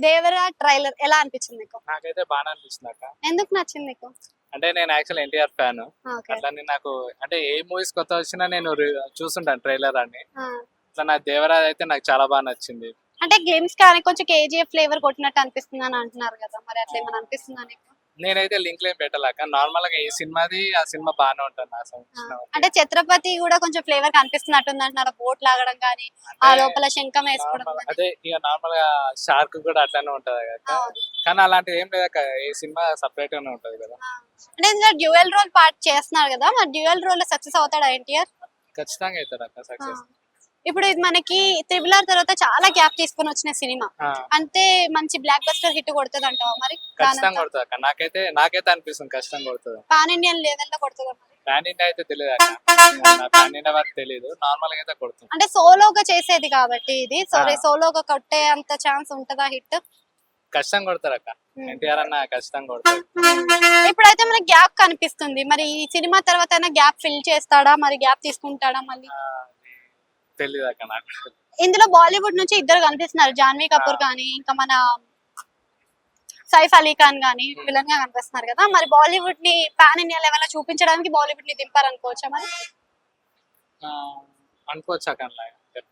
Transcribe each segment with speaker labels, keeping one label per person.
Speaker 1: Devara trailer ఎలా అనిపించింది నీకు?
Speaker 2: నాకైతే బాగా అనిపిస్తుంది అక్క.
Speaker 1: ఎందుకు నచ్చింది నీకు?
Speaker 2: అంటే నేను యాక్చువల్ ఎన్టీఆర్ ఫ్యాన్.
Speaker 1: ఓకే.
Speaker 2: అట్లని నాకు అంటే ఏ మూవీస్ కొత్త వచ్చినా నేను చూస్తుంటాను ట్రైలర్ అన్ని. అట్లా నా దేవరాజ్ అయితే నాకు చాలా బాగా నచ్చింది.
Speaker 1: అంటే గేమ్స్ కానీ కొంచెం కేజీఎఫ్ ఫ్లేవర్ కొట్టినట్టు అనిపిస్తుంది అని అంటున్నారు కదా, మరి అట్లా ఏమైనా అనిపిస్తుందా నీకు?
Speaker 2: నేనైతే లింక్ ఏం పెట్టలేక నార్మల్ గా ఏ సినిమాది ఆ సినిమా బాగానే ఉంటుంది నా
Speaker 1: అంటే ఛత్రపతి కూడా కొంచెం ఫ్లేవర్ కనిపిస్తున్నట్టుంది అంటున్నారు, బోట్ లాగడం కానీ ఆ లోపల శంఖం వేసుకోవడం గానీ.
Speaker 2: అదే ఇక నార్మల్ గా షార్క్ కూడా అట్లానే ఉంటది కదా,
Speaker 1: అవును.
Speaker 2: కానీ అలాంటిది ఏం లేదక్క. ఏ సినిమా సపరేట్ గానే ఉంటది కదా.
Speaker 1: అంటే ఇందులో డ్యూయల్ రోల్ పార్ట్ చేస్తున్నారు కదా, మరి డ్యూయల్ రోల్ సక్సెస్ అవుతాడా ఎన్టీఆర్?
Speaker 2: ఖచ్చితంగా అవుతాడు అక్క సక్సెస్.
Speaker 1: ఇప్పుడు ఇది మనకి త్రిబుల్ ఆర్ తర్వాత చాలా గ్యాప్ తీసుకొని వచ్చిన సినిమా, అంతే మంచి బ్లాక్ బస్టర్ హిట్ కొడుతుంది అంటావా మరి?
Speaker 2: ఖచ్చితంగా కొడుతుంది అక్క. నాకైతే అనిపిస్తుంది ఖచ్చితంగా కొడుతుంది.
Speaker 1: పాన్ ఇండియన్ లెవెల్ లో కొడుతుంది మరి?
Speaker 2: ప్యాన్ ఇండియా అయితే తెలియదు అక్క, ప్యాన్ ఇండియా వరకు తెలియదు. నార్మల్ గా అయితే కొడుతుంది.
Speaker 1: అంటే సోలోగా చేసేది కాబట్టి ఇది సోలోగా కొట్టే అంత ఛాన్స్ ఉంటదా హిట్?
Speaker 2: ఖచ్చితంగా కొడతారు అక్క. ఎన్టీఆర్ అన్న ఖచ్చితంగా కొడతారు.
Speaker 1: ఇప్పుడైతే మనకి గ్యాప్ కనిపిస్తుంది, మరి ఈ సినిమా తర్వాత గ్యాప్ ఫిల్ చేస్తాడా, మరి గ్యాప్ తీసుకుంటాడా మళ్ళీ?
Speaker 2: తెలియదు అక్క నాకు.
Speaker 1: ఇందులో బాలీవుడ్ నుంచి ఇద్దరు కనిపిస్తున్నారు, జాన్వీ కపూర్ కానీ ఇంకా మన సైఫ్ అలీ ఖాన్ గానీ విలన్ గా కనిపిస్తున్నారు కదా, మరి బాలీవుడ్ ని పాన్ ఇండియా లెవెల్ లో చూపించడానికి బాలీవుడ్ ని దింపారు అనుకోవచ్చా మరి?
Speaker 2: అనుకోవచ్చు అక్క.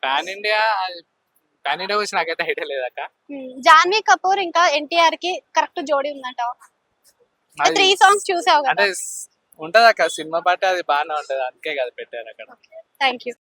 Speaker 2: పాన్ ఇండియా వచ్చి నాకైతే ఐడియా లేదక్క.
Speaker 1: జాన్వీ కపూర్ ఇంకా ఎన్టీఆర్ కి కరెక్ట్ జోడీ ఉందంట. 3 సాంగ్స్ చూసావు కదా?
Speaker 2: అంటే ఉంటది అక్క, సినిమా బట్టి అది బాగానే ఉంటది, అందుకే కదా పెట్టారు అక్కడ.
Speaker 1: Thank you.